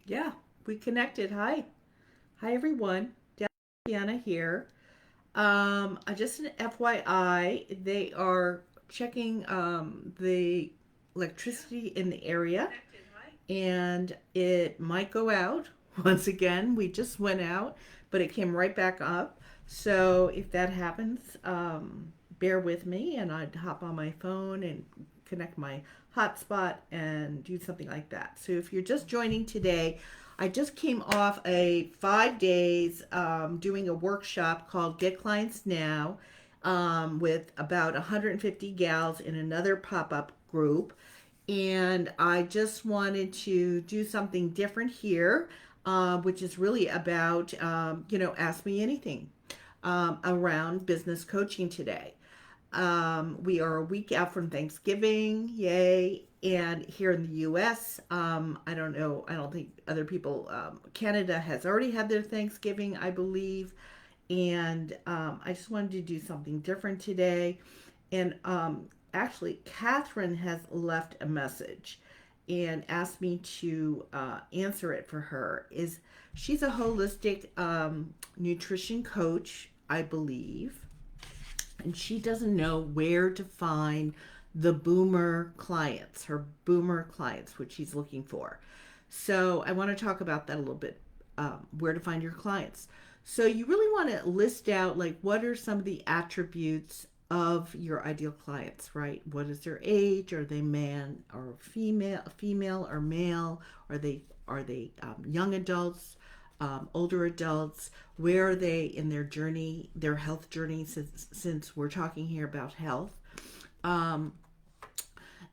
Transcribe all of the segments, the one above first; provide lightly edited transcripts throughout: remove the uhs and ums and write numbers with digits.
Yeah, we connected. Hi. Hi, everyone. Piana here. Just an FYI, they are checking the electricity in the area and it might go out. Once again, we just went out, but it came right back up. So if that happens, bear with me and I'd hop on my phone and connect my hotspot and do something like that. So if you're just joining today, I just came off a 5 days doing a workshop called Get Clients Now with about 150 gals in another pop up group. And I just wanted to do something different here, which is really about, ask me anything around business coaching today. We are a week out from Thanksgiving, yay. And here in the US, I don't know, I don't think other people, Canada has already had their Thanksgiving, I believe. And I just wanted to do something different today. And actually, Catherine has left a message and asked me to answer it for her. Is she's a holistic nutrition coach, I believe, and she doesn't know where to find the boomer clients, her boomer clients, which she's looking for. So I want to talk about that a little bit, where to find your clients. So you really want to list out like what are some of the attributes of your ideal clients, right? What is their age? Are they man or female or male? Are they young adults, older adults? Where are they in their journey, their health journey? Since we're talking here about health, um,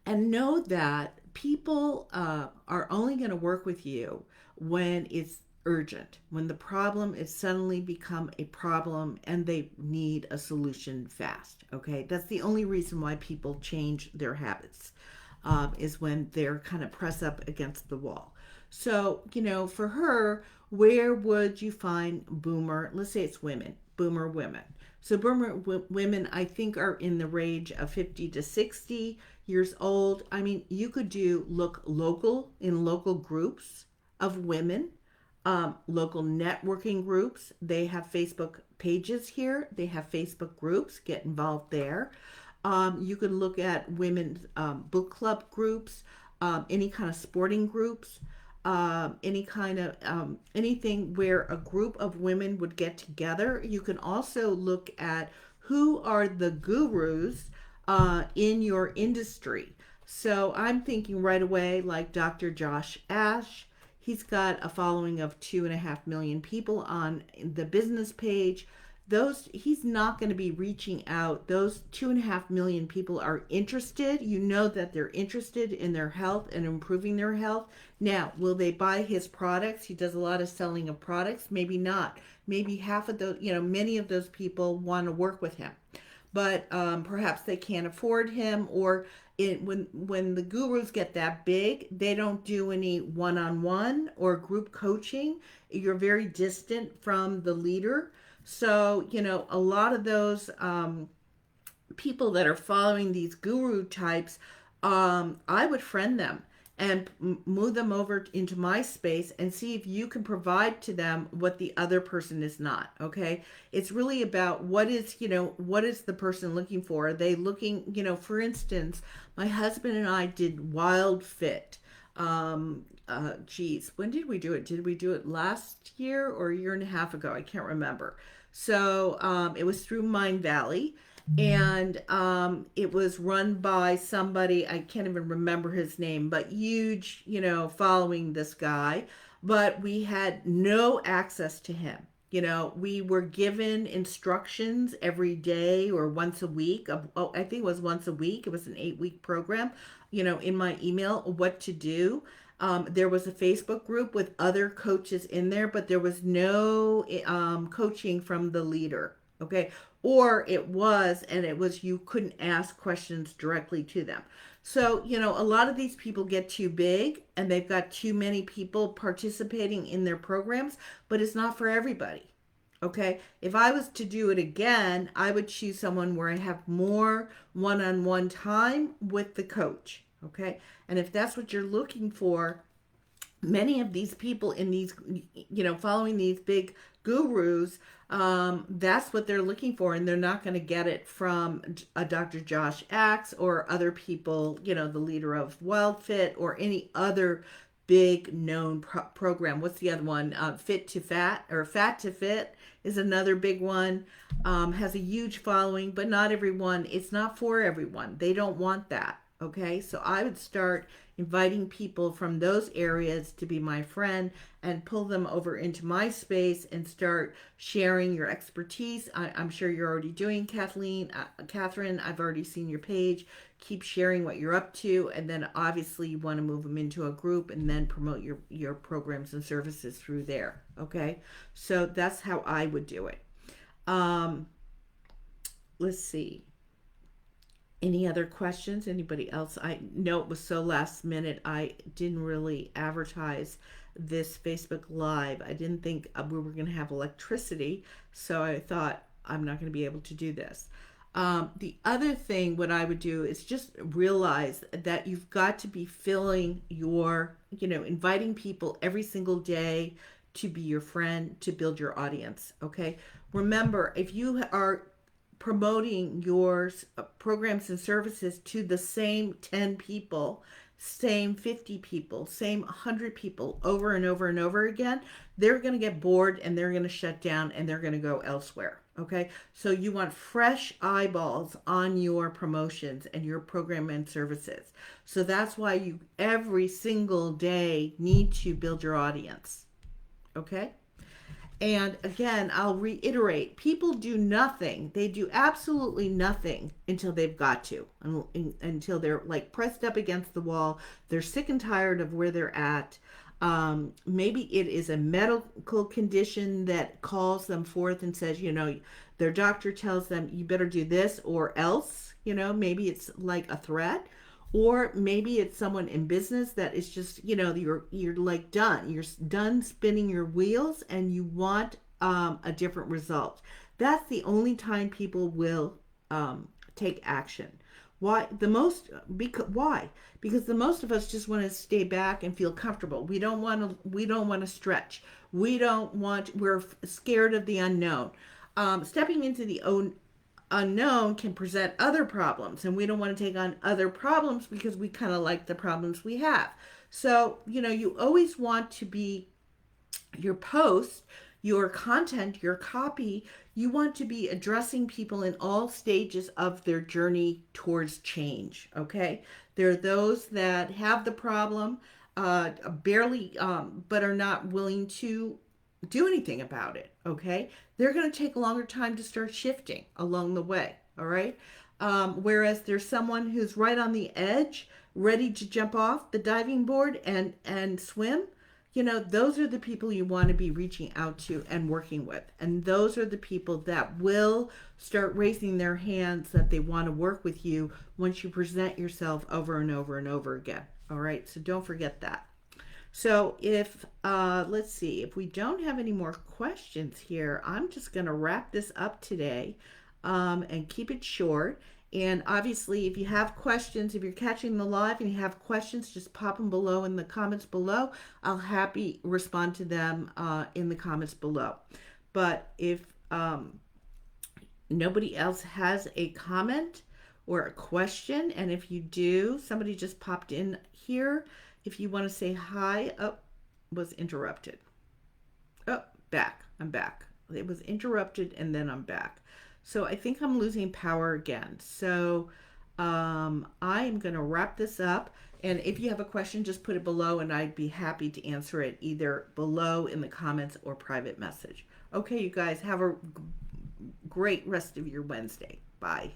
and know that people are only going to work with you when it's urgent, when the problem is suddenly become a problem and they need a solution fast. Okay, that's the only reason why people change their habits, is when they're kind of press up against the wall. So, for her, where would you find boomer? Let's say it's women, boomer women. So, women, I think, are in the range of 50 to 60 years old. I mean, you could look local in local groups of women, local networking groups. They have Facebook pages here, they have Facebook groups. Get involved there. You can look at women's book club groups, any kind of sporting groups, any kind of anything where a group of women would get together. You can also look at who are the gurus in your industry. So I'm thinking right away, like Dr. Josh Ash. He's got a following of 2.5 million people on the business page. Those He's not going to be reaching out. Those 2.5 million people are interested. You know that they're interested in their health and improving their health. Now, will they buy his products? He does a lot of selling of products. Maybe not. Maybe half of those, many of those people want to work with him, but perhaps they can't afford him, or when the gurus get that big, they don't do any one-on-one or group coaching. You're very distant from the leader. So a lot of those people that are following these guru types, I would friend them and move them over into my space and see if you can provide to them what the other person is not. Okay, it's really about what is the person looking for. Are they looking, for instance, my husband and I did Wild Fit. Geez, when did we do it? Did we do it last year or a year and a half ago? I can't remember. So it was through Mind Valley, and it was run by somebody, I can't even remember his name, but huge, following this guy. But we had no access to him. We were given instructions every day or once a week. I think it was once a week. It was an 8-week program, in my email, what to do. There was a Facebook group with other coaches in there, but there was no coaching from the leader. Okay. Or it was you couldn't ask questions directly to them. So, a lot of these people get too big and they've got too many people participating in their programs, but it's not for everybody. Okay. If I was to do it again, I would choose someone where I have more one on one time with the coach. Okay. And if that's what you're looking for, many of these people in these, following these big gurus, that's what they're looking for, and they're not going to get it from a Dr. Josh Axe or other people, the leader of WildFit or any other big known program. What's the other one? Fit to Fat, or Fat to Fit is another big one. Has a huge following, but not everyone. It's not for everyone. They don't want that. Okay, so I would start inviting people from those areas to be my friend and pull them over into my space and start sharing your expertise. I'm sure you're already doing, Catherine. I've already seen your page. Keep sharing what you're up to, and then obviously you want to move them into a group and then promote your programs and services through there. Okay, so that's how I would do it. Um, let's see. Any other questions? Anybody else? I know it was so last minute. I didn't really advertise this Facebook Live. I didn't think we were going to have electricity, so I thought I'm not going to be able to do this. The other thing, what I would do is just realize that you've got to be filling your, inviting people every single day to be your friend, to build your audience. Okay. Remember, if you are promoting your programs and services to the same 10 people, same 50 people, same 100 people over and over and over again, they're going to get bored and they're going to shut down and they're going to go elsewhere. Okay, so you want fresh eyeballs on your promotions and your program and services. So that's why you every single day need to build your audience. Okay. And again, I'll reiterate, people do nothing. They do absolutely nothing until they've got to, until they're like pressed up against the wall. They're sick and tired of where they're at. Maybe it is a medical condition that calls them forth and says, their doctor tells them you better do this or else, maybe it's like a threat. Or maybe it's someone in business that is just, you're like done. You're done spinning your wheels and you want a different result. That's the only time people will take action. Why? Why? Because the most of us just want to stay back and feel comfortable. We don't want to. We don't want to stretch. We're scared of the unknown. Stepping into the unknown can present other problems, and we don't want to take on other problems because we kind of like the problems we have. So, you always want to be your post, your content, your copy, you want to be addressing people in all stages of their journey towards change. Okay, there are those that have the problem, barely, but are not willing to do anything about it. Okay, they're going to take a longer time to start shifting along the way. All right. Whereas there's someone who's right on the edge, ready to jump off the diving board and swim. Those are the people you want to be reaching out to and working with. And those are the people that will start raising their hands that they want to work with you once you present yourself over and over and over again. All right. So don't forget that. So if, let's see, if we don't have any more questions here, I'm just going to wrap this up today and keep it short. And obviously, if you have questions, if you're catching the live and you have questions, just pop them below in the comments below. I'll happy respond to them in the comments below. But if nobody else has a comment or a question, and if you do, somebody just popped in here. If you want to say hi, was interrupted. Back. I'm back. It was interrupted and then I'm back. So I think I'm losing power again. So I am going to wrap this up. And if you have a question, just put it below and I'd be happy to answer it either below in the comments or private message. Okay, you guys, have a great rest of your Wednesday. Bye.